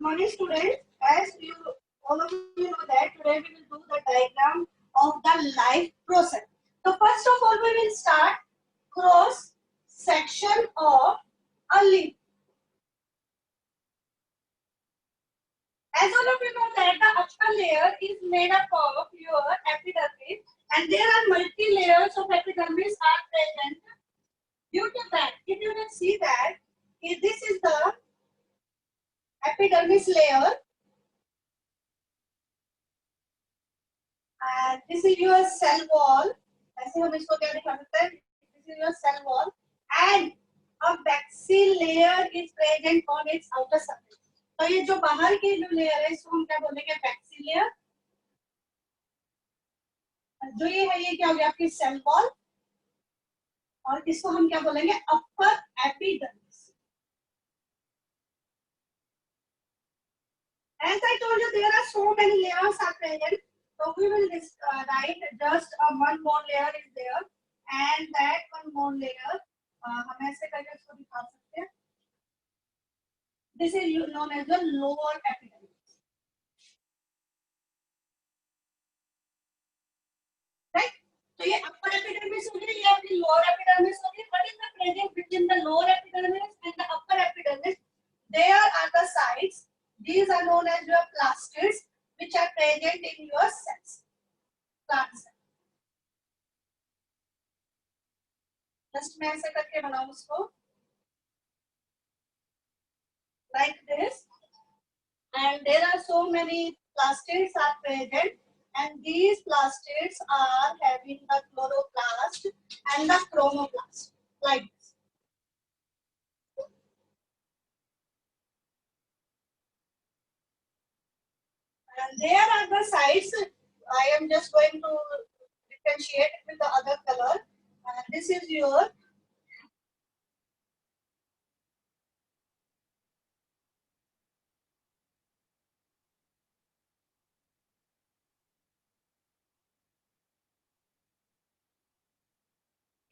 Morning students, as you all of you know that today we will do the diagram of the life process. So first of all we will start cross section of a leaf. As all of you know that the upper layer is made up of your epidermis and there are multi layers of epidermis are present. Due to that, if you will see that if this is the epidermis layer and this is your cell wall. ऐसे हम इसको क्या दिखा सकते हैं? This is your cell wall and a vaccine layer is present on its outer surface. तो ये जो बाहर की जो लेयर है इसको हम क्या बोलेंगे? Vaccine layer. जो ये है ये क्या हो गया आपकी सेल वॉल और इसको हम क्या बोलेंगे? Upper epidermis. As I told you, there are so many layers are present. So we will write just one more layer is there, and that one more layer हम ऐसे करके इसको दिखा सकते हैं. This is known as the lower epidermis. Right? So ये upper epidermis हो गई, ये आपकी lower epidermis हो गई. What is the present between the lower epidermis and the upper epidermis? There are the sites. These are known as your plastids, which are present in your cells. Plant cells. Just मैं ऐसे करके बनाऊं उसको like this, and there are so many plastids are present, and these plastids are having the chloroplast and the chromoplast like this. And there are the sites. I am just going to differentiate it with the other color. And this is your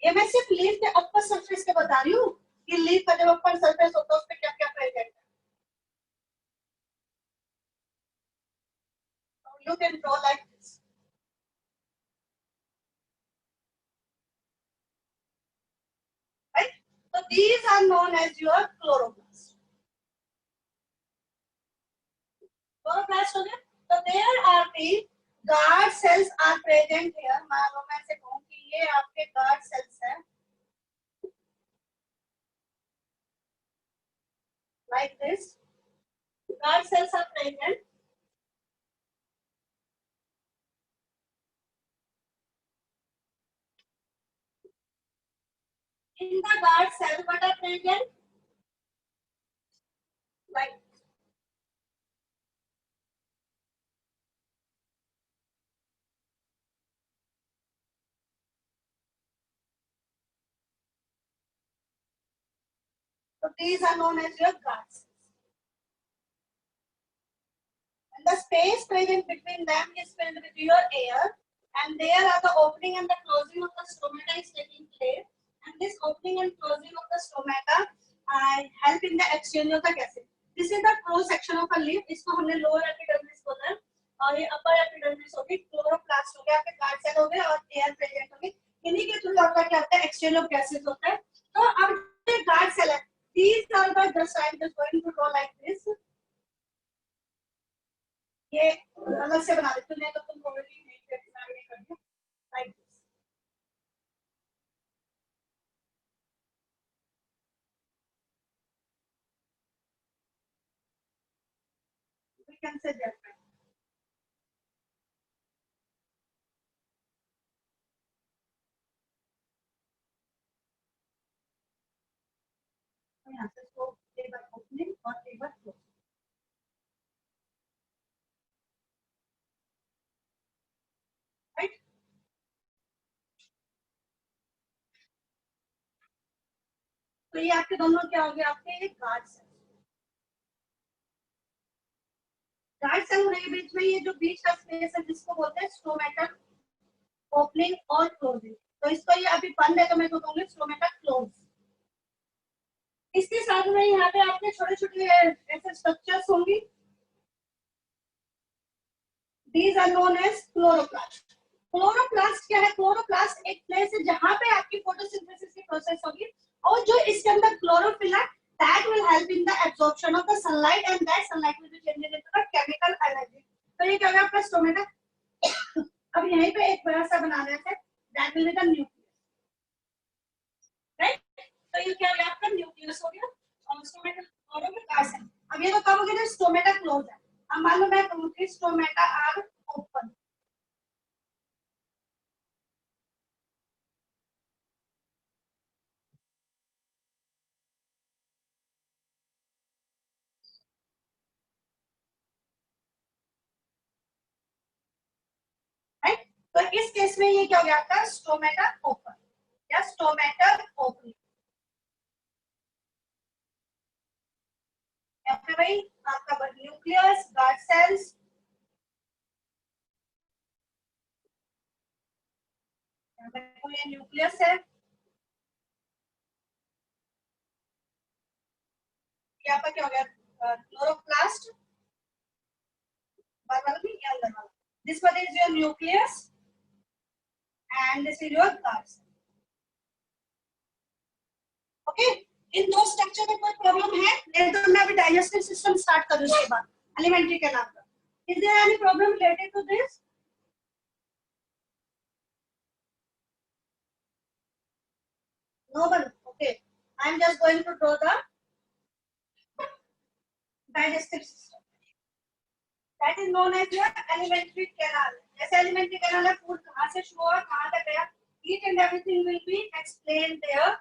ये मैं सिर्फ leaf के upper surface के बता रही हूँ कि leaf का जब अपर सरफेस होता है उस पे क्या क्या प्रेजेंट है. You can draw like this. Right? So these are known as your chloroplasts. Chloroplasts हो गए. So there are the guard cells are present here. मान लो मैं ऐसे कहूँ कि ये आपके guard cells हैं. Like this. Guard cells are present. In the guard cell, what are present? Like so these are known as your guard cells. And the space present between them is filled with your air, and there are the opening and the closing of the stomata is taking place. And this opening and closing of the stomata help in the exchange of the gases. This is the cross section of a leaf. इसको हमने lower epidermis बोला है और ये upper epidermis हो गई, chloroplast हो गया, आपके guard cell हो गए और air present हो गई. इन्हीं के थ्रू आपका क्या होता है? Exchange of gases होता है. तो अब ये guard cell है. These are the just I am just going to draw like this. ये अलग से बना देते हैं तो तुम ऑलरेडी नहीं कर दिया like this. We can say that तो यहाँ से इसको एक बार ओपनिंग और एक बार क्लोज. राइट. तो ये आपके दोनों क्या हो गए? आपके एक गार्ड सेल. गार्ड सेल होने के बीच में ये जो बीच का स्पेस है जिसको बोलते हैं स्टोमेटा ओपनिंग और क्लोजिंग. तो इसको ये अभी बंद है तो मैं तो कहूंगी स्टोमेटा क्लोज. इसके साथ में यहाँ पे आपके छोटे छोटे ऐसे स्ट्रक्चर्स होंगी These are known as chloroplast. Chloroplast क्या है? क्लोरोप्लास्ट एक प्लेस है जहां पे आपकी फोटोसिंथेसिस की प्रोसेस होगी और जो इसके अंदर क्लोरोफिल है that will help in the absorption of the sunlight and that sunlight will be changed into the chemical energy. तो ये क्या होगा आपका स्टोमेटा? अब यहीं पे एक बड़ा सा बना देते हैं, that will be the nucleus, right? तो ये क्या हो गया आपका न्यूक्लियस हो गया और स्टोमेटा क्लोरोप्लास्ट है. अब ये तो कब हो गया जब स्टोमेटा क्लोज है. अब मान लो मैं कहूं कि स्टोमेटा आर ओपन, राइट? तो इस केस में ये क्या हो गया आपका स्टोमेटा ओपन या स्टोमेटा ओपनिंग. यहाँ पे भाई आपका न्यूक्लियस, गार्ड सेल्स, यहाँ पे ये न्यूक्लियस है, यहाँ पर क्या हो गया chloroplast, this one is your nucleus and this is your guard cell. Okay, इन दो स्ट्रक्चर में कोई प्रॉब्लम है? नहीं तो मैं अभी डाइजेस्टिव सिस्टम स्टार्ट करूँ उसके बाद एलिमेंट्री के नाम पर. Is there any problem related to this? No one. Okay, I am just going to draw the digestive system. That is known as your alimentary canal. जैसे alimentary canal है, food कहाँ से शुरू हुआ, कहाँ तक गया, each and everything will be explained there.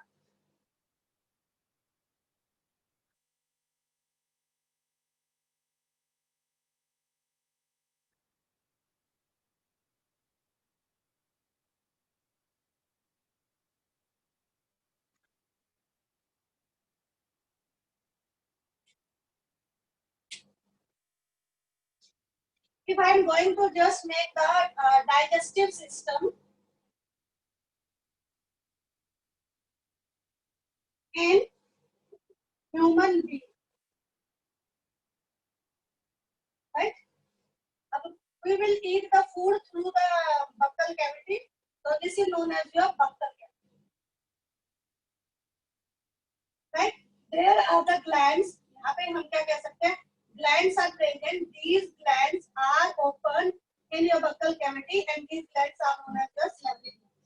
If I am going to just make the digestive system in human being, right? We will eat the food through the buccal cavity. So this is known as your buccal cavity, right? There are the glands. यहाँ पे हम क्या कह सकते हैं? Glands are present. These glands are open in your buccal cavity, and these glands are known as the salivary glands,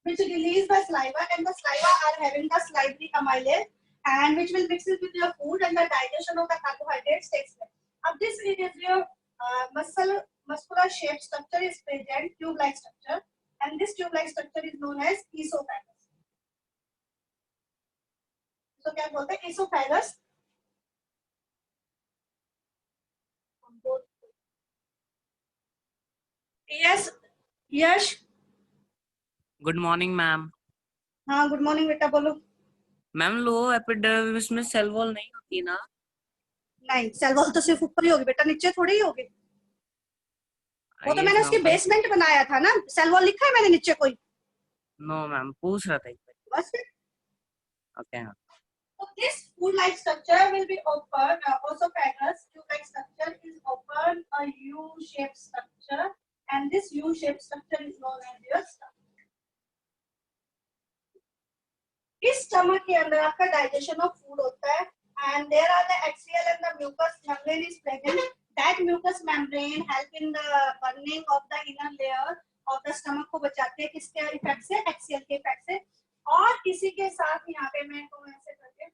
which release the saliva, and the saliva are having the salivary amylase, and which will mix it with your food, and the digestion of the carbohydrates takes place. Now this is your muscular shaped structure is present, tube-like structure, and this tube-like structure is known as esophagus. So क्या बोलते हैं? Esophagus. Yes, Yash. Good morning ma'am. हाँ good morning बेटा, बोलो. Ma'am लो epidermis में cell wall नहीं होती ना? नहीं, सेल वॉल तो सिर्फ ऊपर ही होगी बेटा, नीचे थोड़ी ही होगी. वो तो मैंने उसकी बेसमेंट बनाया था ना, सेल वॉल लिखा है मैंने नीचे कोई? नो मैम, पूछ रहा था एक बार. बस. Okay. So this food-like structure will be open. Esophagus tube-like structure is open, a U-shaped structure, and this U-shaped structure is known as your stomach. इस stomach के अंदर आपका digestion of food होता है, and there are the axial and the mucous membrane is present. That mucous membrane help in the burning of the inner layer of the stomach को बचाते हैं किसके इफेक्ट से? एक्सियल के इफेक्ट से. और इसी के साथ यहाँ पे मैं तो ऐसे करके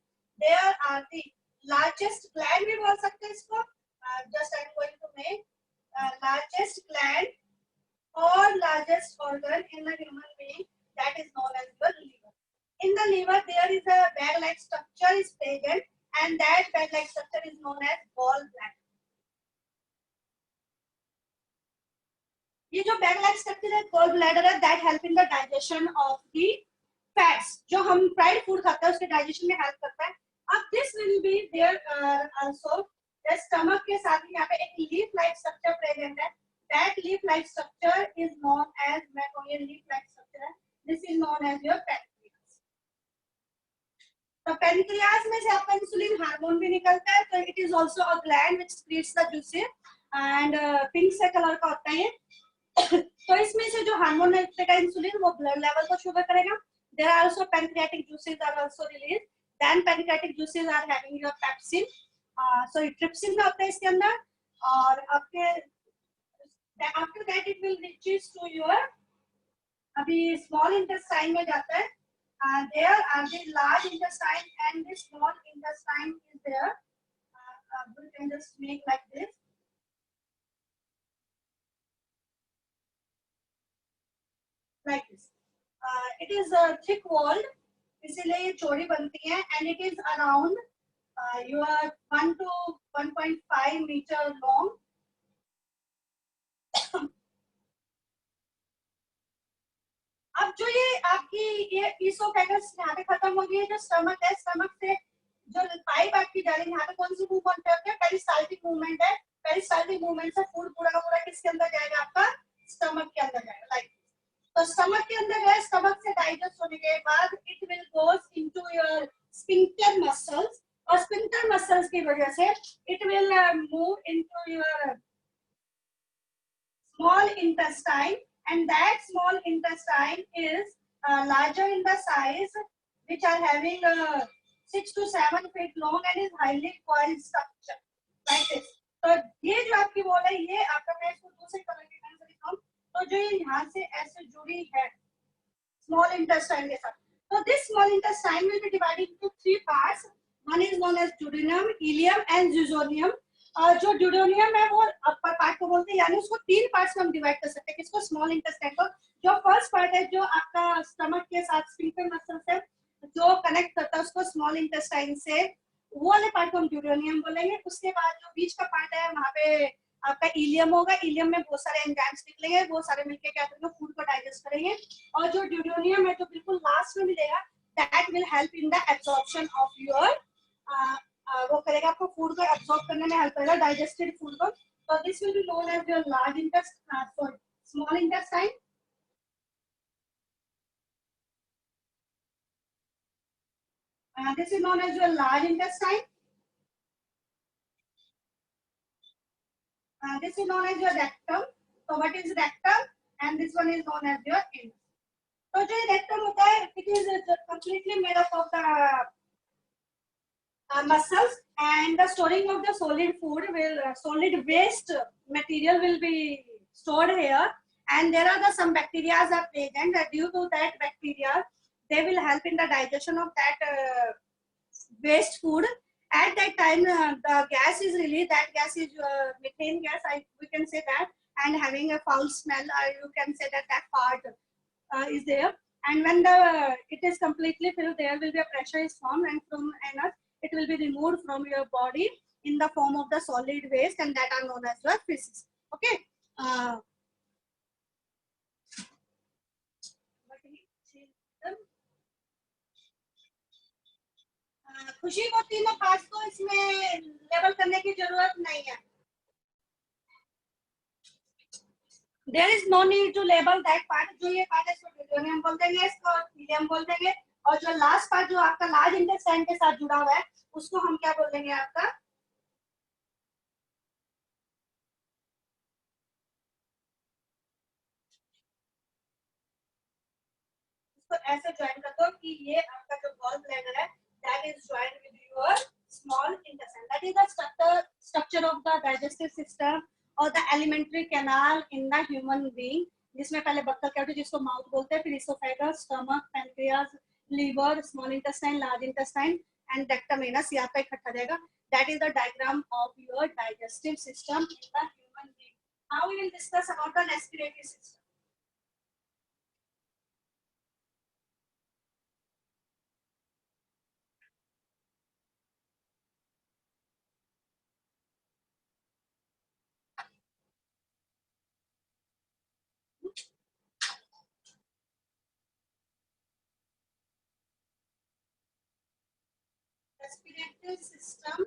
there are the largest gland भी बोल सकते हैं इसको. Just I'm going to make largest gland or largest organ in the human being, that is known as the liver. In the liver there is a bag-like structure is present, and that bag-like structure is known as gallbladder. ये जो bag-like structure है gallbladder है, that help in the digestion of the fats. जो हम fried food खाते हैं उसके digestion में help करता है. अब this will be there also. The stomach के साथ ही यहाँ पे एक leaf-like structure present है. That leaf-like structure is known as leaf-like structure. This is known as your pancreas. तो pancreas में से आपका इंसुलिन हार्मोन भी निकलता है. तो it is also a gland which secretes the juices. And pink से कलर का होता है ये। तो इसमें से जो हार्मोन है इंसुलिन वो ब्लड लेवल को शुगर करेगा। There are also pancreatic juices are also release, then pancreatic juices are having your pepsin, sorry trypsin का होता है इसके अंदर। और आपके after that it will reaches to your, अभी स्मॉल इंटेस्टाइन में जाता है, there are the large intestine and the small intestine is there, we can just make like this, like this. It is thick walled, इसीलिए ये चौड़ी बनती है, and it is around your 1 to 1.5 meter long. अब जो ये आपकी ये इसोफेगस यहाँ पे खत्म हो गई है, जो स्टमक है, स्टमक से जो पाइप आपकी जा रही है यहाँ पे कौन सी मूवमेंट है, पेरिस्टाल्टिक मूवमेंट है। पेरिस्टाल्टिक मूवमेंट से फूड पूरा का पूरा किसके अंदर जाएगा, आपका स्टमक के अंदर जाएगा, लाइक। तो स्टमक के अंदर है, स्टमक से डाइजेस्ट होने के बाद it will goes into your sphincter muscles, और स्फिंक्टर मसल्स की वजह से it will move into your small intestine, and that small intestine is larger in the size, which are having 6 to 7 feet long and is highly coiled structure, like this. तो ये जो आपकी wall है, ये आपका, मैं इसको दूसरे कलर के पेन से दिखाऊं, तो जो ये यहाँ से ऐसे जुड़ी है स्मॉल इंटेस्टाइन के साथ, तो this small intestine will be divided into 3 parts, one is known as duodenum, ileum and jejunum. जो ड्यूडेनियम है वो अपर पार्ट को बोलते हैं, यानी उसको 3 पार्ट्स में हम डिवाइड कर सकते हैं, किसको, स्मॉल इंटेस्टाइन को। जो फर्स्ट पार्ट है, जो आपका स्टमक के साथ स्फिंक्टर मसल से जो कनेक्ट करता है उसको स्मॉल इंटेस्टाइन से, वो वाले पार्ट को हम ड्यूडेनियम बोलेंगे। उसके बाद जो बीच का पार्ट है, वहाँ पे आपका इलियम होगा, इलियम में बहुत सारे एंजाइम्स निकलेंगे, वो सारे मिलके क्या करेंगे, फूड को डाइजेस्ट करेंगे। और जो ड्यूडेनियम है, जो बिल्कुल लास्ट में मिलेगा, that will help in the absorption of your, वो करेगा, आपको फूड को एब्सॉर्ब करने में हेल्प करेगा, डाइजेस्टेड फूड को। तो this will be known as your large intestine, sorry small intestine. This is known as your large intestine. This is known as your rectum. So what is rectum? And this one is known as your anus. तो जो rectum होता है, it is completely made up of the muscles, and the storing of the solid food will, solid waste material will be stored here, and there are some bacteria are present, due to that bacteria they will help in the digestion of that waste food. At that time the gas is released, that gas is methane gas, we can say that, and having a foul smell, you can say that that part is there. And when it is completely filled, there will be a pressure is formed, and from anus it will be removed from your body in the form of the solid waste, and that are known as your feces. Okay. खुशी को तीनों parts को इसमें label करने की जरूरत नहीं है. There is no need to label that part. जो ये पार्ट है इसको ड्यूडेनियम बोल देंगे, इसको इलियम बोल देंगे, और जो लास्ट पार्ट जो आपका लार्ज इंटेस्टाइन के साथ जुड़ा हुआ है उसको हम क्या बोल देंगे, आपका इसको ऐसे ज्वाइन कर दो कि ये आपका जो गॉल ब्लैडर है that is joined with your small intestine. That is the structure of the digestive system or the alimentary canal in the human being, जिसमें पहले बक्कल कैविटी जिसको माउथ बोलते हैं, फिर oesophagus, stomach, pancreas, liver, small intestine, large intestine and rectum anus, ये आपका इकट्ठा रहेगा. That is the diagram of your digestive system in the human being. Now we will discuss about the respiratory system. Respiratory system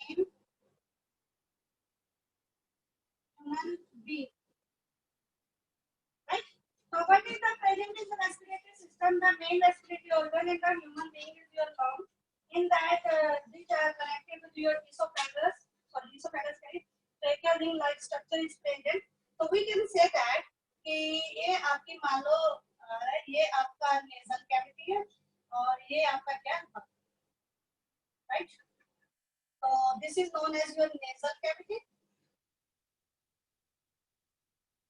in human being. Right? So what is the present in the respiratory system? The main respiratory organ in the human being is your lung. In that, which are connected with your esophagus. Sorry, esophagus ring-like structure is present, so we can say that कि ये आपकी मान लो ये आपका nasal cavity है और ये आपका क्या है, right? So this is known as your nasal cavity,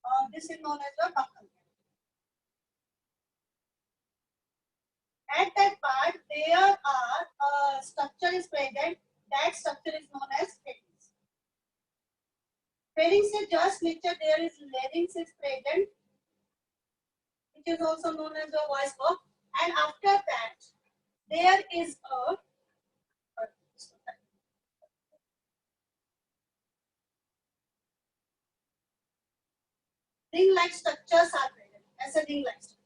or this is known as your buccal cavity. At that part, there are structure is present. That structure is known as pharynx. Pharynx is just नीचे there is larynx is present, which is also known as the voice box. And after that, there is a ring-like structures are present as a ring-like structure.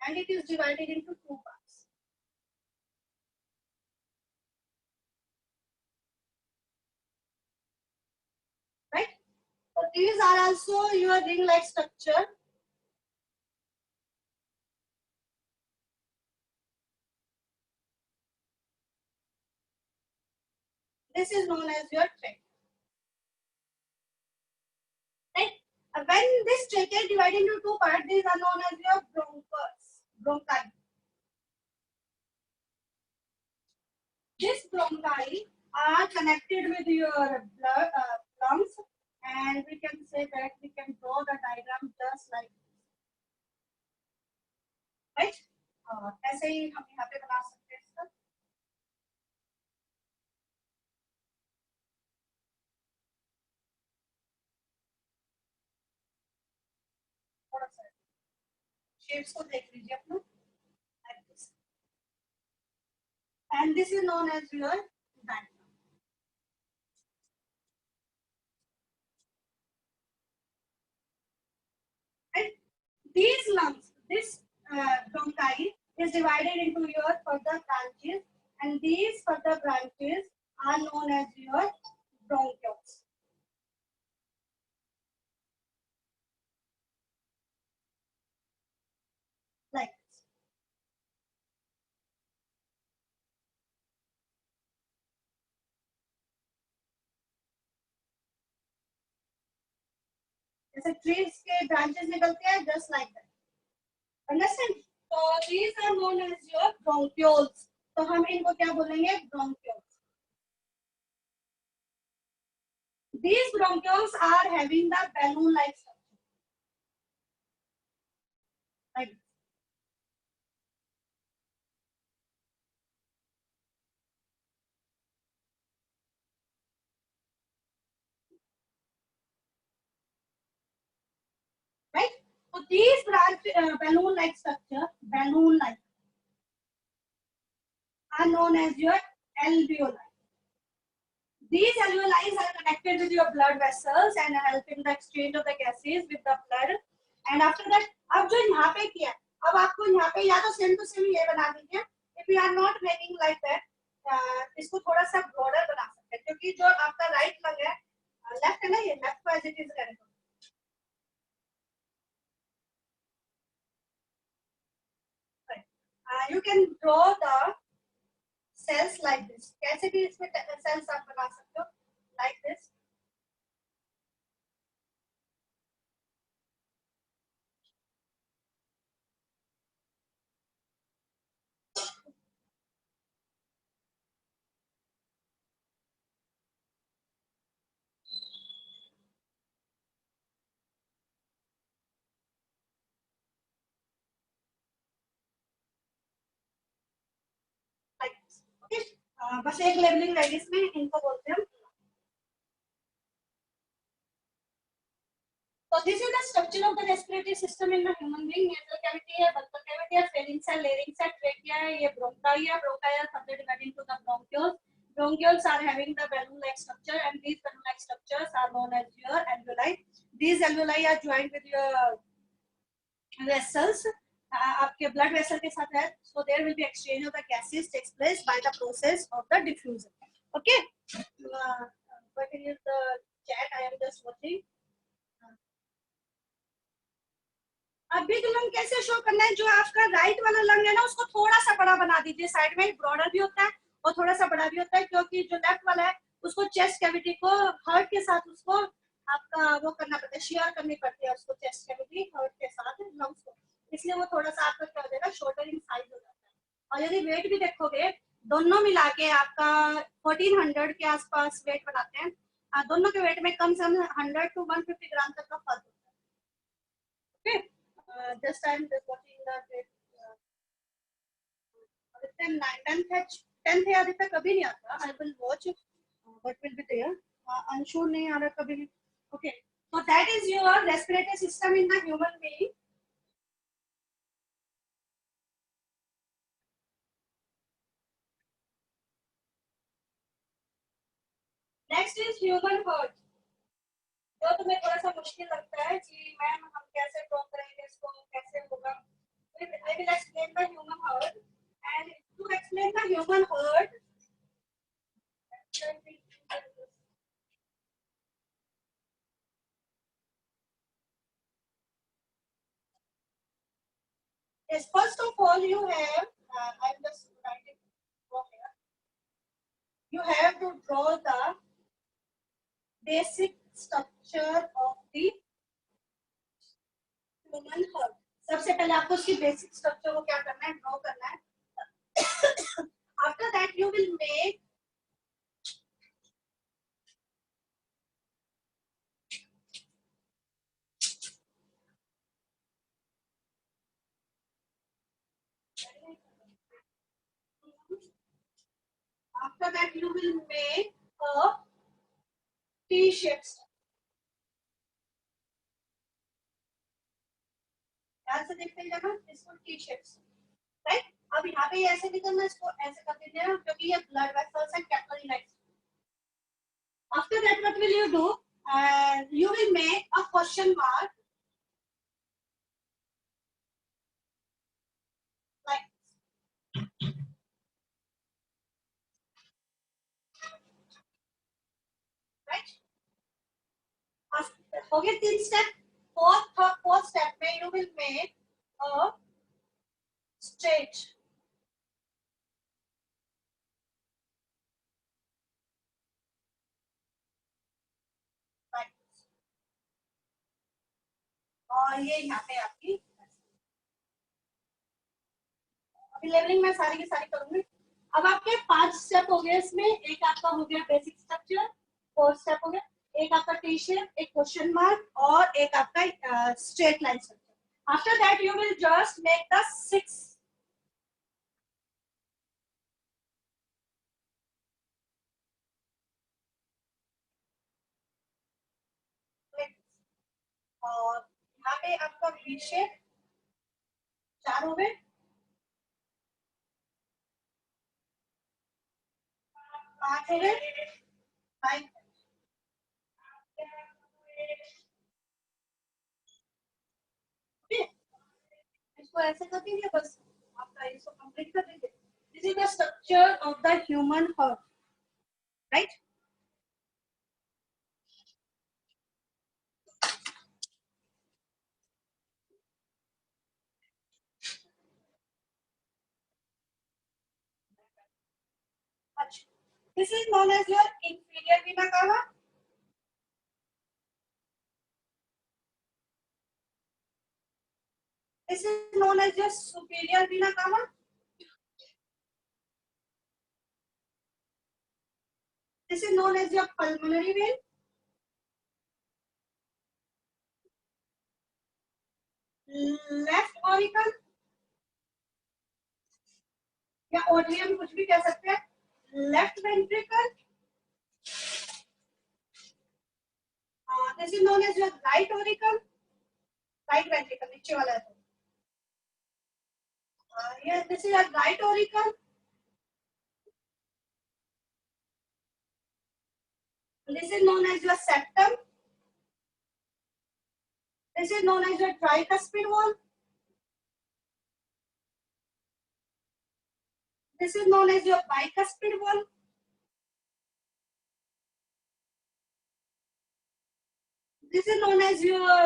And it is divided into two parts. Right? So these are also your ring-like structure. This is known as your trachea. Right? When this trachea is divided into two parts, these are known as your bronchi. These bronchi are connected with your blood, lungs, and we can say that we can draw the diagram just like this. Right? ऐसे ही हम यहाँ पे बना सकते हैं इसका. थोड़ा सा shapes को देख लीजिए अपना. Like this. And this is known as your diaphragm. Right? These lungs, this bronchi is divided into your further branches, and these further branches are known as your bronchioles. Like this. जैसे trees के branches निकलते हैं, just like that. Understand? So these are known as your bronchioles. तो हम इनको क्या बोलेंगे? Bronchioles. These bronchioles are having the balloon-like structure. Like this. Right? So these balloon-like structure, balloon-like, are known as your alveoli. These alveoli are connected with your blood vessels and helping the exchange of the gases with the blood. And after that, अब जो यहाँ पे किया, अब आपको यहाँ पे या तो सेम टू सेम ये बना दीजिए. If you are not making like that, इसको थोड़ा सा broader बना सकते हैं, क्योंकि जो आपका right लग है, left है ना, ये left को as it is करेंगे. You can draw the cells like this. कैसे भी इसमें cells आप बना सकते हो, like this. Like this. Okay. बस एक लेबलिंग है इसमें, इनको बोलते हैं. So this is the structure of the respiratory system in the human being. Nasal cavity है, buccal cavity है, pharynx है, larynx है, trachea है, ये bronchi है, bronchi are further divided into the bronchioles. Bronchioles are having the balloon-like structure, and these balloon-like structures are known as your alveoli. These alveoli are joined with your vessels. आपके blood vessel के साथ है, so there will be exchange of the gases takes place by the process of the diffusion. Okay. What is the chat? I am just watching. अब big lung कैसे show करना है, जो आपका राइट वाला लंग है ना उसको थोड़ा सा बड़ा बना दीजिए, साइड में ब्रॉडर भी होता है और थोड़ा सा बड़ा भी होता है, क्योंकि जो लेफ्ट वाला है उसको चेस्ट कैविटी को हार्ट के साथ उसको आपका वो करना पड़ता है, शेयर करनी पड़ती है उसको, चेस्ट कैविटी हार्ट के साथ लंग्स को, इसलिए वो थोड़ा सा आपका क्या हो जाएगा, शॉर्टर इन साइज हो जाता है। और यदि वेट भी देखोगे, दोनों मिला के आपका 1400 के आसपास वेट बनाते हैं, दोनों के वेट में कम से कम 100 to 150 ग्राम तक का फर्क होता है। Okay, just I'm just watching the grade, tenth है अभी तक कभी नहीं आता, I will watch what will be there, अंशुर नहीं आ रहा कभी भी। Okay, so that is your respiratory system in the human being. Next is human heart, जो तुम्हें थोड़ा सा मुश्किल लगता है कि मैम हम कैसे ड्रॉ करेंगे इसको, कैसे होगा। I will explain the human heart, and to explain the human heart, yes, first of all you have, I'm just writing from here. You have to draw the basic structure of the human heart. सबसे पहले आपको उसकी basic structure को क्या करना है, draw करना है। After that you will make after that you will make a T shape. ध्यान से देखते जाना, इसको T shapes, राइट। अब यहाँ पे ऐसे नहीं करना, इसको ऐसे कर दीजिए क्योंकि ये ब्लड वेसल्स हैं, capillary lines. After that what will you do, you will make a question mark like, right, हो गए 3 स्टेप। फोर्थ स्टेप में you will make a straight, और ये यहाँ पे आपकी, अभी लेवलिंग में सारी की सारी करूंगी। अब आपके 5 स्टेप हो गए, इसमें एक आपका हो गया बेसिक स्ट्रक्चर, 4 स्टेप हो गया, एक आपका टी शेप, एक क्वेश्चन मार्क और एक आपका straight line structure. After that you will just make the 6 और यहाँ पे आपका वी शेप 4 हो गए, 5 हो गए, 5, इसको ऐसे कर दीजिए, बस आपका इसको कंप्लीट कर दीजिए। This is the structure of the human heart, right. अच्छा, this is known as your inferior vena cava, this is known as your superior vena cava, this is known as your pulmonary vein, left auricle या atrium कुछ भी कह सकते हैं, left ventricle, this is known as your right auricle, right ventricle नीचे वाला है तो, ये this is your right auricle, this is known as your septum, this is known as your tricuspid wall, this is known as your bicuspid wall, this is known as your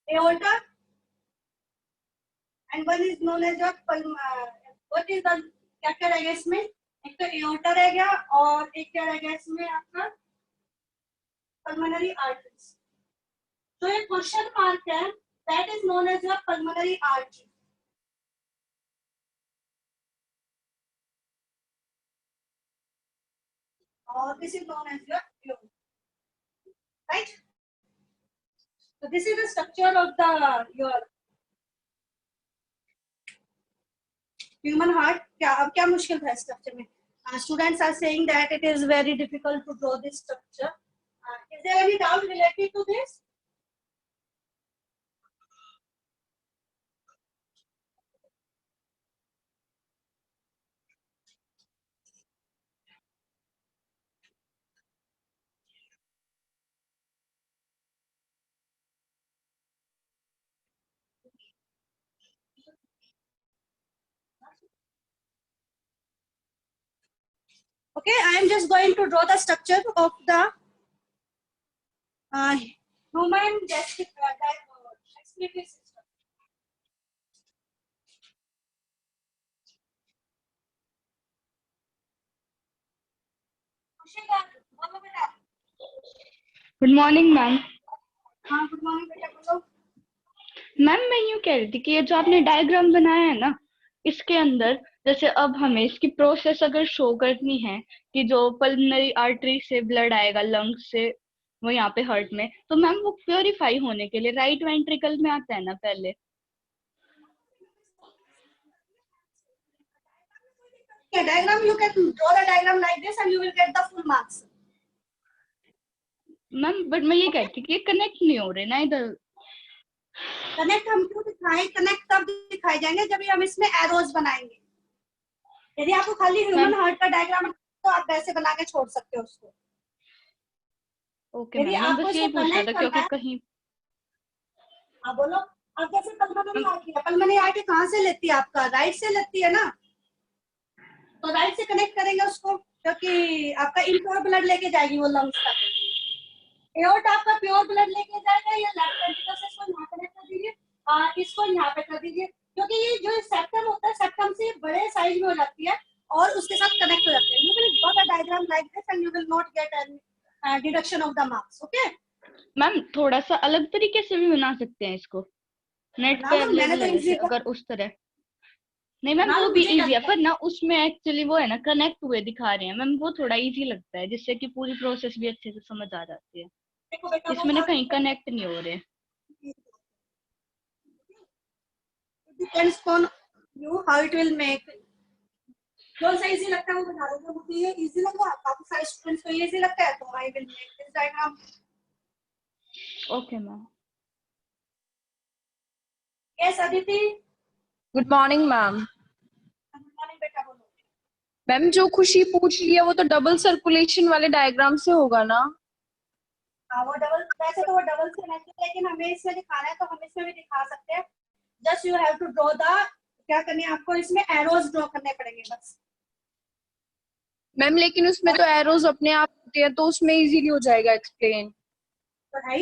aorta, and one is known as your what is the क्या क्या रहेगा इसमें? एक तो aorta रह गया और एक क्या रहेगा इसमें आपका pulmonary arteries. तो ये क्वेश्चन मार्क है, that is known as your pulmonary artery. और this is known as your aorta, right? So this is the structure of the your human heart. क्या अब क्या मुश्किल था स्ट्रक्चर में? Students are saying that it is very difficult to draw this structure. Is there any doubt related to this? Okay, I am just going to draw the structure of the human respiratory system. Good morning ma'am. हाँ, good morning बेटा, बोलो। Ma'am मैं यूँ कह रही थी कि ये जो आपने डायग्राम बनाया है ना, इसके अंदर जैसे अब हमें इसकी प्रोसेस अगर शो करनी है कि जो पल्मोनरी आर्टरी से ब्लड आएगा लंग्स से वो यहाँ पे हार्ट में, तो मैम वो प्योरीफाई होने के लिए राइट वेंट्रिकल में आता है ना पहले। Diagram, you can draw the diagram like this and you will get the full marks. Ma'am but मैं ये कहती कि ये कनेक्ट नहीं हो रहे ना इधर। कनेक्ट हम क्यों दिखाएं? कनेक्ट तब दिखाए जाएंगे जब हम इसमें एरोज बनाएंगे। यदि आपको खाली ह्यूमन हार्ट का डायग्राम तो आप वैसे बना के छोड़ सकते हो उसको। ओके मैम, बस यही पूछना था क्योंकि कहीं। हाँ बोलो। अब जैसे पल्मोनरी आर्टरी कहाँ से लेती है? आपका राइट से लेती है ना, तो राइट से कनेक्ट करेंगे उसको, क्योंकि आपका इम्प्योर ब्लड लेके जाएगी वो लंग्स तक। एओर्टा आपका प्योर ब्लड लेके जाएगा, या लेफ्ट वेंट्रिकल से इसको यहाँ कनेक्ट कर दीजिए, इसको यहाँ पे कर दीजिए, क्योंकि ये जो सेप्टम होता है सेप्टम से बड़े साइज में हो जाती है और उसके साथ कनेक्ट हो जाते हैं। You will draw the diagram like this and you will not get any deduction of the marks. Okay ma'am थोड़ा सा अलग तरीके से भी बना सकते हैं इसको, नेट पे अवेलेबल है जैसे अगर उस तरह। नहीं मैम वो भी इजी है, पर ना उसमें एक्चुअली वो है ना कनेक्ट हुए दिखा रहे हैं मैम, वो थोड़ा इजी लगता है जिससे कि पूरी प्रोसेस भी अच्छे से समझ आ जाती है। इसमें ना कहीं कनेक्ट नहीं हो रहे। Depends on you how it will make. जो सा इजी लगता है वो बना दो। मुझे ये इजी लगा, काफी सारे स्टूडेंट्स को ये इजी लगता है, तो I will make this diagram. Okay ma'am. Yes Aditi. Good morning ma'am. Good morning बेटा, बोलो। मैम जो खुशी पूछ लिया वो तो डबल सर्कुलेशन वाले डायग्राम से होगा ना? हाँ वो डबल, वैसे तो वो डबल से नहीं, लेकिन हमें इसमें दिखाना है तो हम इसमें भी दिखा सकते हैं। Just you have to draw the, क्या करनी है आपको, इसमें एरोज ड्रॉ करने पड़ेंगे बस। मैम लेकिन उसमें तो एरोज अपने आप होते हैं, तो उसमें इजीली हो जाएगा एक्सप्लेन। तो है,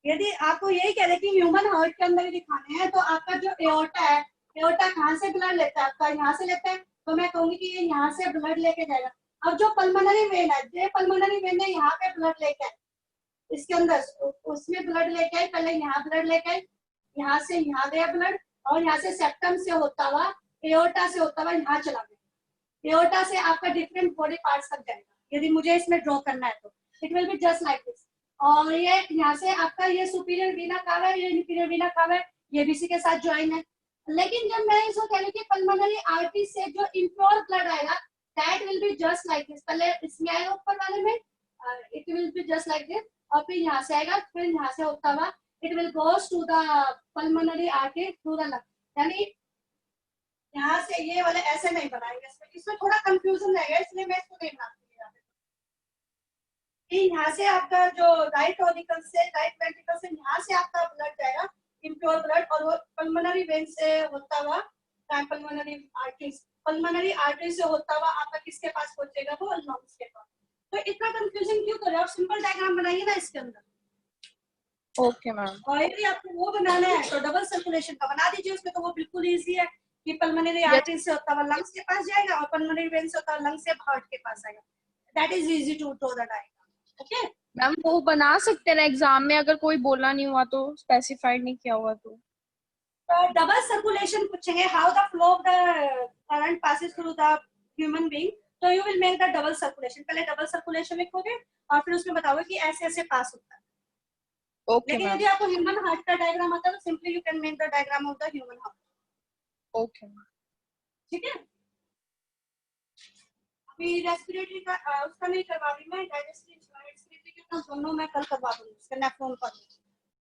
यदि आपको यही कह रहे कि ह्यूमन हार्ट के अंदर ही दिखाने हैं, तो आपका जो एओर्टा है, एओर्टा कहाँ से ब्लड लेता है? आपका यहाँ से लेता है, तो मैं कहूंगी कि ये यहाँ से ब्लड लेके जाएगा। अब जो पल्मोनरी वेन है, जो पल्मोनरी वेन है यहाँ पे ब्लड लेके आए, इसके अंदर उसमें ब्लड लेके आए, पहले यहाँ ब्लड लेके आए, यहाँ से यहाँ गया ब्लड, और यहाँ से सेप्टम से होता हुआ एओर्टा से होता हुआ यहाँ चला गया। एओर्टा से आपका डिफरेंट बॉडी पार्ट्स तक जाएगा। यदि मुझे इसमें ड्रॉ करना है तो it will be just like this. और ये यहाँ से आपका ये सुपीरियर वीना कावा है, ये इंफीरियर वीना कावा है, ये भी इसी के साथ ज्वाइन है। लेकिन जब मैं इसको कह रही कि पल्मोनरी आर्टरी से जो इम्प्योर ब्लड आएगा, that will be just like this. पहले इसमें आएगा ऊपर वाले में, it will be just like this, और फिर यहाँ से आएगा, फिर यहाँ से होता हुआ it will goes to the pulmonary artery through the lung. यानी यहाँ से ये वाले ऐसे नहीं बनाएंगे, इसमें थोड़ा कंफ्यूजन रहेगा, इसलिए मैं इसको नहीं बनाती। यहाँ से आपका जो राइट ऑरिकल से, राइट वेंट्रिकल से यहाँ से आपका ब्लड जाएगा, इम्प्योर ब्लड, और वो पल्मोनरी वेन से होता हुआ पल्मोनरी आर्टरी से होता हुआ आपका किसके पास पहुंचेगा? वो लंग्स के पास। तो इतना कंफ्यूजन क्यों कर रहे हो? आप सिंपल डायग्राम बनाइए ना इसके अंदर। Okay ma'am. और यदि आपको वो बनाना है तो डबल सर्कुलेशन का बना दीजिए, उसमें तो वो बिल्कुल इजी है कि पल्मोनरी आर्टरी से होता हुआ लंग्स के पास जाएगा और पल्मोनरी वेन से होता हुआ लंग्स से हार्ट के पास आएगा। That is easy to draw the diagram. Okay ma'am वो बना सकते हैं ना एग्जाम में, अगर कोई बोला नहीं हुआ तो, स्पेसिफाइड नहीं किया हुआ तो। डबल सर्कुलेशन पूछेंगे, how the flow of the current passes through the human being, तो you will make the double circulation. पहले डबल सर्कुलेशन लिखोगे और फिर उसमें बताओगे कि ऐसे ऐसे पास होता है। ओके लेकिन मैम। यदि आपको ह्यूमन हार्ट का डायग्राम आता है तो simply you can make the diagram of the human heart. Okay ma'am. ठीक है, अभी रेस्पिरेटरी का उसका नहीं करवा रही मैं, डाइजेस्टिव रेस्पिरेटरी का दोनों मैं कल करवा दूंगी, उसका नेफ्रॉन का।